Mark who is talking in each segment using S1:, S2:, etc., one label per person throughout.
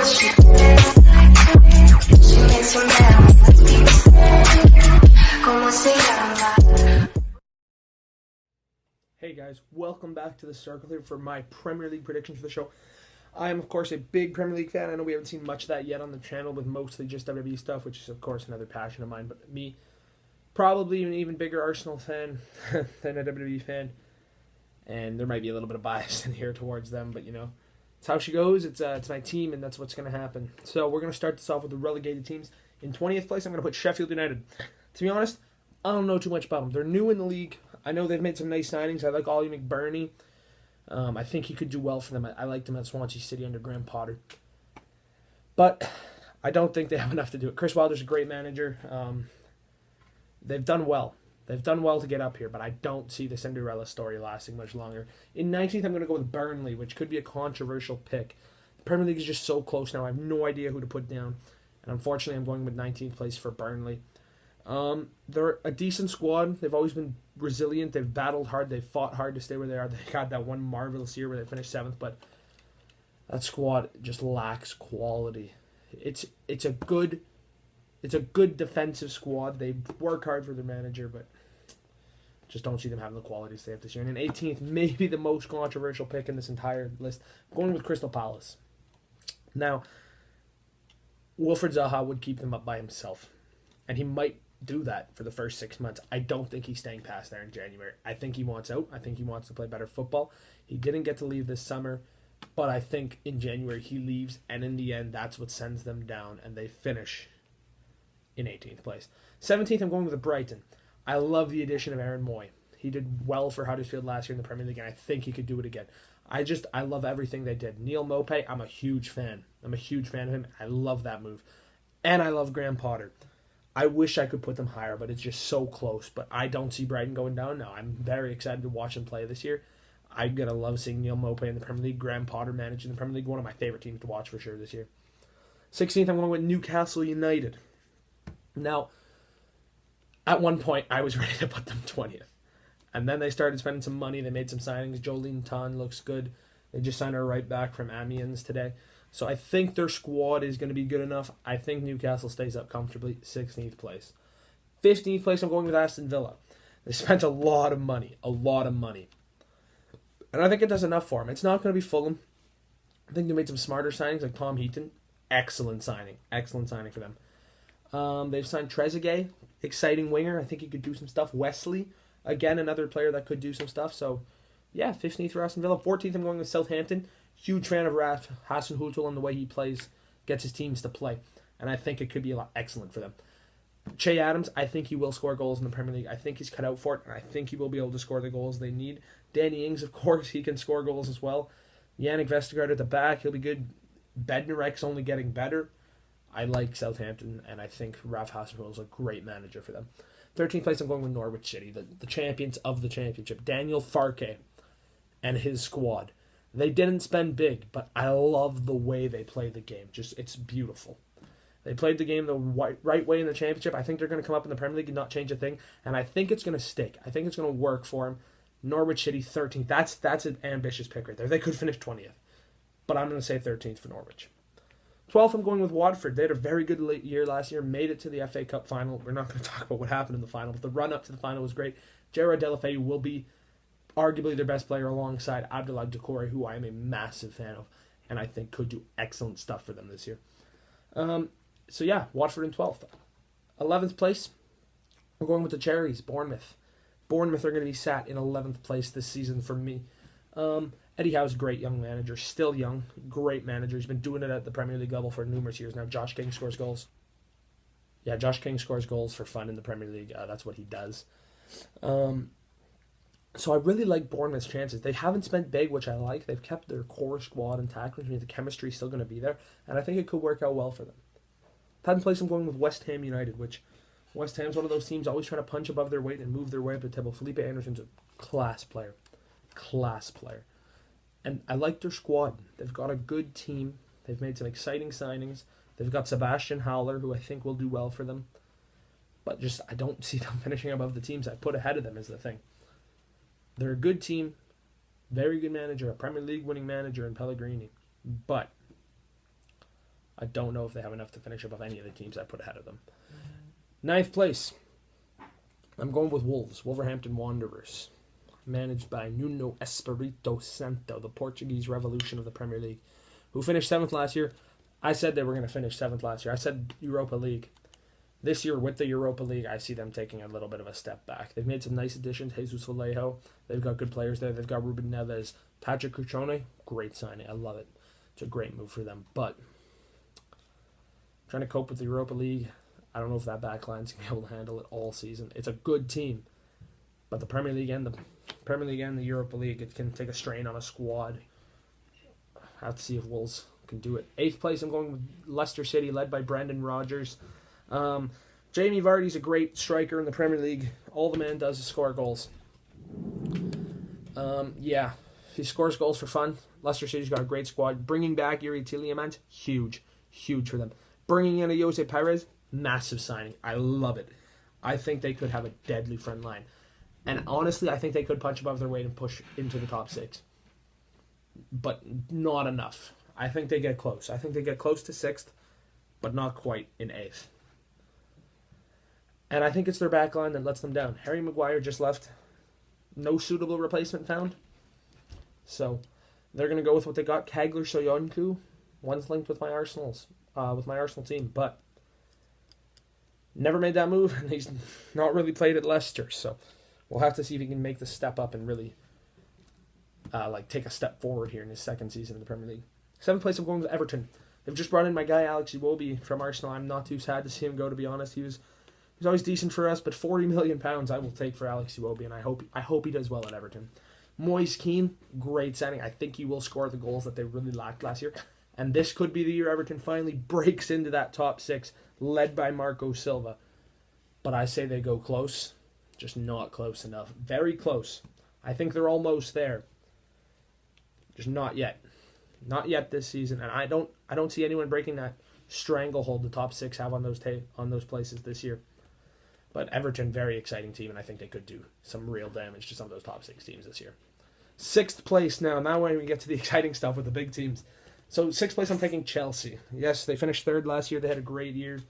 S1: Hey guys, welcome back to the Circle here for my Premier League predictions for the show. I am, of course, a big Premier League fan. I know we haven't seen much of that yet on the channel with mostly just WWE stuff, which is, of course, another passion of mine. But me, probably an even bigger Arsenal fan than a WWE fan. And there might be a little bit of bias in here towards them, but, you know, it's how she goes. It's my team, and that's what's going to happen. So we're going to start this off with the relegated teams. In 20th place, I'm going to put Sheffield United. To be honest, I don't know too much about them. They're new in the league. I know they've made some nice signings. I like Ollie McBurney. I think he could do well for them. I liked him at Swansea City under Graham Potter. But I don't think they have enough to do it. Chris Wilder's a great manager. They've done well. They've done well to get up here, but I don't see the Cinderella story lasting much longer. In 19th, I'm going to go with Burnley, which could be a controversial pick. The Premier League is just so close now. I have no idea who to put down. And unfortunately, I'm going with 19th place for Burnley. They're a decent squad. They've always been resilient. They've battled hard. They've fought hard to stay where they are. They had that one marvelous year where they finished 7th, but that squad just lacks quality. It's a good defensive squad. They work hard for their manager, but just don't see them having the qualities they have this year. And in 18th, maybe the most controversial pick in this entire list, I'm going with Crystal Palace. Now, Wilfried Zaha would keep them up by himself, and he might do that for the first 6 months. I don't think he's staying past there in January. I think he wants out. I think he wants to play better football. He didn't get to leave this summer, but I think in January he leaves, and in the end, that's what sends them down, and they finish in 18th place. 17th, I'm going with Brighton. I love the addition of Aaron Moy. He did well for Huddersfield last year in the Premier League, and I think he could do it again. I love everything they did. Neil Maupay, I'm a huge fan. I'm a huge fan of him. I love that move. And I love Graham Potter. I wish I could put them higher, but it's just so close. But I don't see Brighton going down now. I'm very excited to watch them play this year. I'm going to love seeing Neil Maupay in the Premier League, Graham Potter managing the Premier League. One of my favorite teams to watch for sure this year. 16th, I'm going with Newcastle United. Now, at one point, I was ready to put them 20th. And then they started spending some money. They made some signings. Jolene Tan looks good. They just signed her right back from Amiens today. So I think their squad is going to be good enough. I think Newcastle stays up comfortably. 16th place. 15th place, I'm going with Aston Villa. They spent a lot of money. And I think it does enough for them. It's not going to be Fulham. I think they made some smarter signings like Tom Heaton. Excellent signing for them. They've signed Trezeguet, exciting winger. I think he could do some stuff. Wesley, again, another player that could do some stuff. So, yeah, 15th for Aston Villa. 14th, I'm going with Southampton. Huge fan of Raf Hasenhüttl and the way he plays, gets his teams to play. And I think it could be a lot excellent for them. Che Adams, I think he will score goals in the Premier League. I think he's cut out for it, and I think he will be able to score the goals they need. Danny Ings, of course, he can score goals as well. Yannick Vestergaard at the back, he'll be good. Bednarek's only getting better. I like Southampton, and I think Raf Hasenhüttl is a great manager for them. 13th place, I'm going with Norwich City, the champions of the championship. Daniel Farke and his squad. They didn't spend big, but I love the way they play the game. It's beautiful. They played the game the right way in the championship. I think they're going to come up in the Premier League and not change a thing, and I think it's going to stick. I think it's going to work for them. Norwich City, 13th. That's an ambitious pick right there. They could finish 20th, but I'm going to say 13th for Norwich. 12th, I'm going with Watford. They had a very good year last year, made it to the FA Cup final. We're not going to talk about what happened in the final, but the run-up to the final was great. Gerard Deulofeu will be arguably their best player alongside Abdoulaye Doucouré, who I am a massive fan of, and I think could do excellent stuff for them this year. So yeah, Watford in 12th. 11th place, we're going with the Cherries, Bournemouth. Bournemouth are going to be sat in 11th place this season for me. Eddie Howe's a great young manager, still young, great manager. He's been doing it at the Premier League level for numerous years now. Josh King scores goals. Yeah, Josh King scores goals for fun in the Premier League. That's what he does. So I really like Bournemouth's chances. They haven't spent big, which I like. They've kept their core squad intact, which means the chemistry is still going to be there, and I think it could work out well for them. 10th place, I'm going with West Ham United, which West Ham's one of those teams always trying to punch above their weight and move their way up the table. Felipe Anderson's a class player. And I like their squad. They've got a good team. They've made some exciting signings. They've got Sebastian Haller, who I think will do well for them. But just, I don't see them finishing above the teams I put ahead of them is the thing. They're a good team, very good manager, a Premier League winning manager in Pellegrini. But I don't know if they have enough to finish above any of the teams I put ahead of them. Ninth place, I'm going with Wolves, Wolverhampton Wanderers, managed by Nuno Espirito Santo, the Portuguese revolution of the Premier League, who finished 7th last year. I said they were going to finish 7th last year. I said Europa League. This year, with the Europa League, I see them taking a little bit of a step back. They've made some nice additions. Jesus Vallejo, they've got good players there. They've got Ruben Neves. Patrick Cutrone, great signing. I love it. It's a great move for them. But trying to cope with the Europa League, I don't know if that back line's going to be able to handle it all season. It's a good team, but the Premier League and the Europa League, it can take a strain on a squad. I have to see if Wolves can do it. 8th place, I'm going with Leicester City, led by Brendan Rodgers. Jamie Vardy's a great striker in the Premier League. All the man does is score goals. He scores goals for fun. Leicester City's got a great squad. Bringing back Yuri Tielemans, huge for them. Bringing in a Jose Perez, massive signing. I love it. I think they could have a deadly front line. And honestly, I think they could punch above their weight and push into the top 6. But not enough. I think they get close. I think they get close to 6th, but not quite in 8th. And I think it's their back line that lets them down. Harry Maguire just left. No suitable replacement found. So they're going to go with what they got. Kagler Soyuncu. One's linked with my Arsenal team, but never made that move, and he's not really played at Leicester. So we'll have to see if he can make the step up and really take a step forward here in his second season in the Premier League. 7th place, I'm going with Everton. They've just brought in my guy Alex Iwobi from Arsenal. I'm not too sad to see him go, to be honest. He's always decent for us, but £40 million I will take for Alex Iwobi, and I hope he does well at Everton. Moise Kean, great signing. I think he will score the goals that they really lacked last year. And this could be the year Everton finally breaks into that top 6, led by Marco Silva. But I say they go close, just not close enough. Very close. I think they're almost there. Just not yet. Not yet this season. And I don't see anyone breaking that stranglehold the top 6 have on those places this year. But Everton, very exciting team, and I think they could do some real damage to some of those top 6 teams this year. 6th place now. Now when we get to the exciting stuff with the big teams. So 6th place, I'm taking Chelsea. Yes, they finished 3rd last year. They had a great year.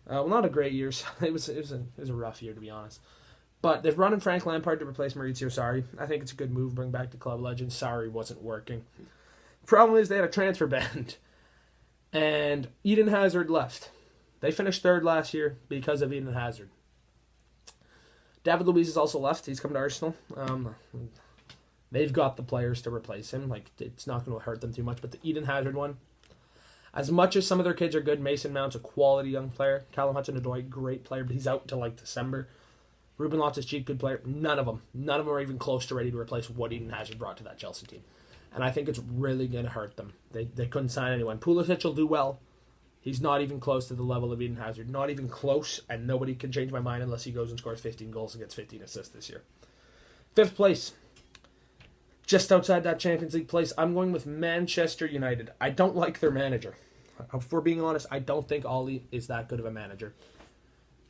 S1: Well, not a great year. It was a rough year, to be honest. But they've brought in Frank Lampard to replace Maurizio Sarri. I think it's a good move. Bring back the club legend. Sarri wasn't working. Problem is they had a transfer ban, and Eden Hazard left. They finished 3rd last year because of Eden Hazard. David Luiz has also left. He's come to Arsenal. They've got the players to replace him. It's not going to hurt them too much. But the Eden Hazard one, as much as some of their kids are good, Mason Mount's a quality young player. Callum Hudson-Odoi, great player, but he's out till December. Ruben Loftus-Cheek, good player. None of them are even close to ready to replace what Eden Hazard brought to that Chelsea team. And I think it's really going to hurt them. They couldn't sign anyone. Pulisic will do well. He's not even close to the level of Eden Hazard. Not even close, and nobody can change my mind unless he goes and scores 15 goals and gets 15 assists this year. 5th place. Just outside that Champions League place, I'm going with Manchester United. I don't like their manager. If we're being honest, I don't think Ollie is that good of a manager.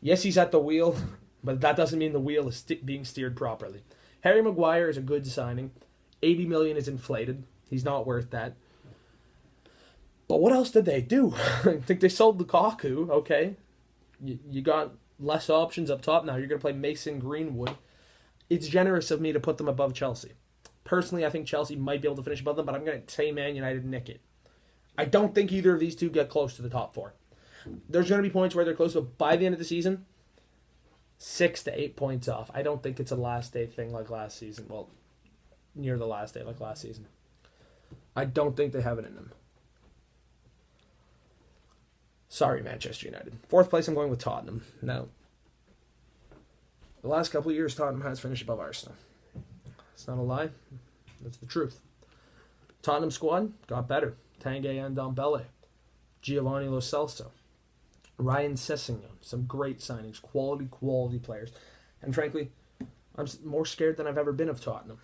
S1: Yes, he's at the wheel, but that doesn't mean the wheel is being steered properly. Harry Maguire is a good signing. 80 million is inflated. He's not worth that. But what else did they do? I think they sold Lukaku, okay. You got less options up top now. You're going to play Mason Greenwood. It's generous of me to put them above Chelsea. Personally, I think Chelsea might be able to finish above them, but I'm going to say Man United nick it. I don't think either of these two get close to the top 4. There's going to be points where they're close, but by the end of the season, 6 to 8 points off. I don't think it's a last day thing like last season. Well, near the last day like last season. I don't think they have it in them. Sorry, Manchester United. 4th place, I'm going with Tottenham. Now, the last couple of years, Tottenham has finished above Arsenal. It's not a lie. That's the truth. Tottenham squad got better. Tanguy and Ndombele. Giovanni Lo Celso. Ryan Sessegnon. Some great signings. Quality players. And frankly, I'm more scared than I've ever been of Tottenham.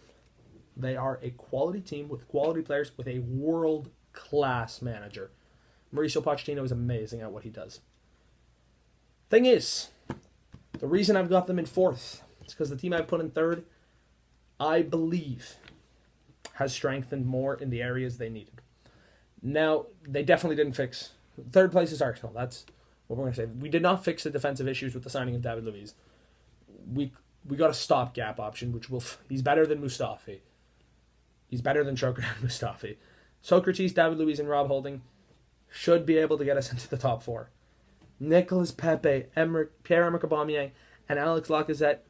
S1: They are a quality team with quality players with a world-class manager. Mauricio Pochettino is amazing at what he does. Thing is, the reason I've got them in 4th is because the team I've put in 3rd, I believe, has strengthened more in the areas they needed. Now, they definitely didn't fix Third place is Arsenal. That's what we're going to say. We did not fix the defensive issues with the signing of David Luiz. We got a stopgap option, which he's better than Mustafi. He's better than Choker and Mustafi. Socrates, David Luiz, and Rob Holding should be able to get us into the top 4. Nicolas Pepe, Pierre-Emerick Aubameyang, and Alex Lacazette.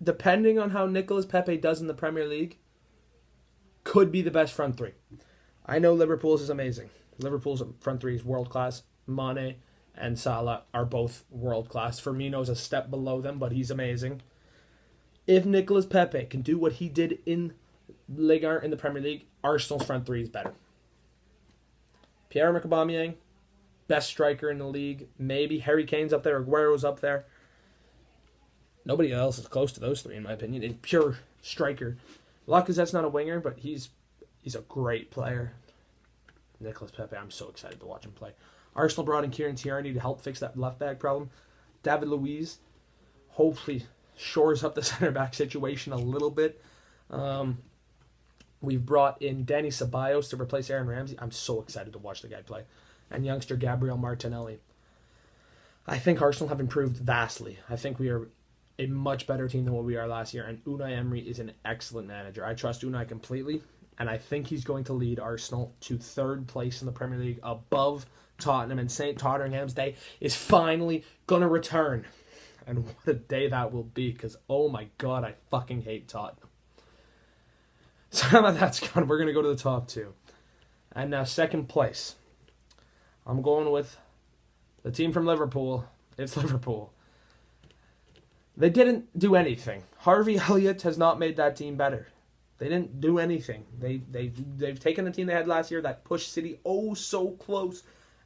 S1: Depending on how Nicolas Pepe does in the Premier League, could be the best front 3. I know Liverpool's is amazing. Liverpool's front 3 is world class. Mane and Salah are both world class. Firmino's a step below them, but he's amazing. If Nicolas Pepe can do what he did in Ligue 1 in the Premier League, Arsenal's front 3 is better. Pierre-Emerick Aubameyang, best striker in the league. Maybe Harry Kane's up there, Aguero's up there. Nobody else is close to those 3, in my opinion. In pure striker. Lacazette's not a winger, but he's a great player. Nicolas Pepe, I'm so excited to watch him play. Arsenal brought in Kieran Tierney to help fix that left back problem. David Luiz hopefully shores up the center back situation a little bit. We've brought in Danny Ceballos to replace Aaron Ramsey. I'm so excited to watch the guy play. And youngster Gabriel Martinelli. I think Arsenal have improved vastly. I think we are a much better team than what we are last year. And Unai Emery is an excellent manager. I trust Unai completely. And I think he's going to lead Arsenal to 3rd place in the Premier League above Tottenham. And St. Tottenham's Day is finally going to return. And what a day that will be. Because, oh my God, I fucking hate Tottenham. So now that that's gone, we're going to go to the top 2. And now 2nd place. I'm going with the team from Liverpool. It's Liverpool. They didn't do anything. Harvey Elliott has not made that team better. They didn't do anything. They've taken the team they had last year that pushed City oh so close,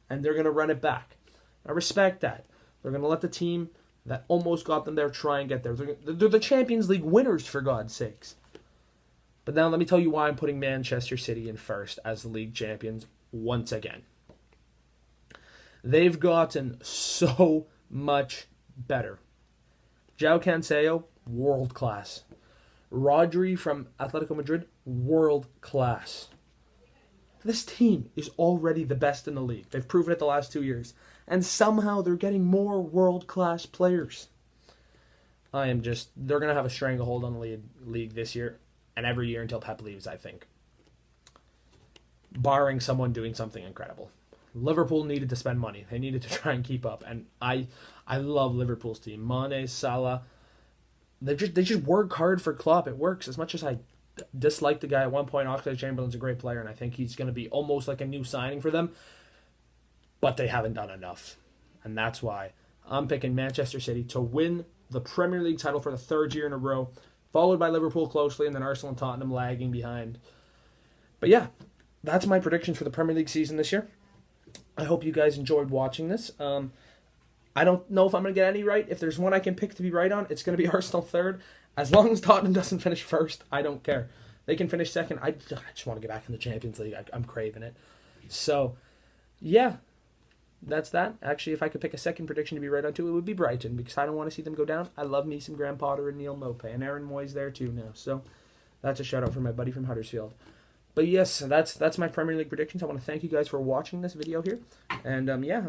S1: and they're going to run it back. I respect that. They're going to let the team that almost got them there try and get there. They're the Champions League winners, for God's sakes. But now let me tell you why I'm putting Manchester City in first as the league champions once again. They've gotten so much better. João Cancelo, world class. Rodri from Atletico Madrid, world class. This team is already the best in the league. They've proven it the last 2 years. And somehow they're getting more world class players. They're going to have a stranglehold on the league this year. And every year until Pep leaves, I think. Barring someone doing something incredible. Liverpool needed to spend money. They needed to try and keep up. And I love Liverpool's team. Mane, Salah. They just work hard for Klopp. It works. As much as I dislike the guy at one point, Oxlade-Chamberlain's a great player. And I think he's going to be almost like a new signing for them. But they haven't done enough. And that's why I'm picking Manchester City to win the Premier League title for the 3rd year in a row. Followed by Liverpool closely, and then Arsenal and Tottenham lagging behind. But yeah, that's my predictions for the Premier League season this year. I hope you guys enjoyed watching this. I don't know if I'm going to get any right. If there's one I can pick to be right on, it's going to be Arsenal 3rd. As long as Tottenham doesn't finish 1st, I don't care. They can finish 2nd. I just want to get back in the Champions League. I'm craving it. So, yeah. That's that. Actually, if I could pick a second prediction to be right on too, it would be Brighton, because I don't want to see them go down. I love me some Graham Potter and Neil Maupay, and Aaron Moy's there too now. So that's a shout out for my buddy from Huddersfield. But yes, that's my Premier League predictions. I want to thank you guys for watching this video here. And yeah,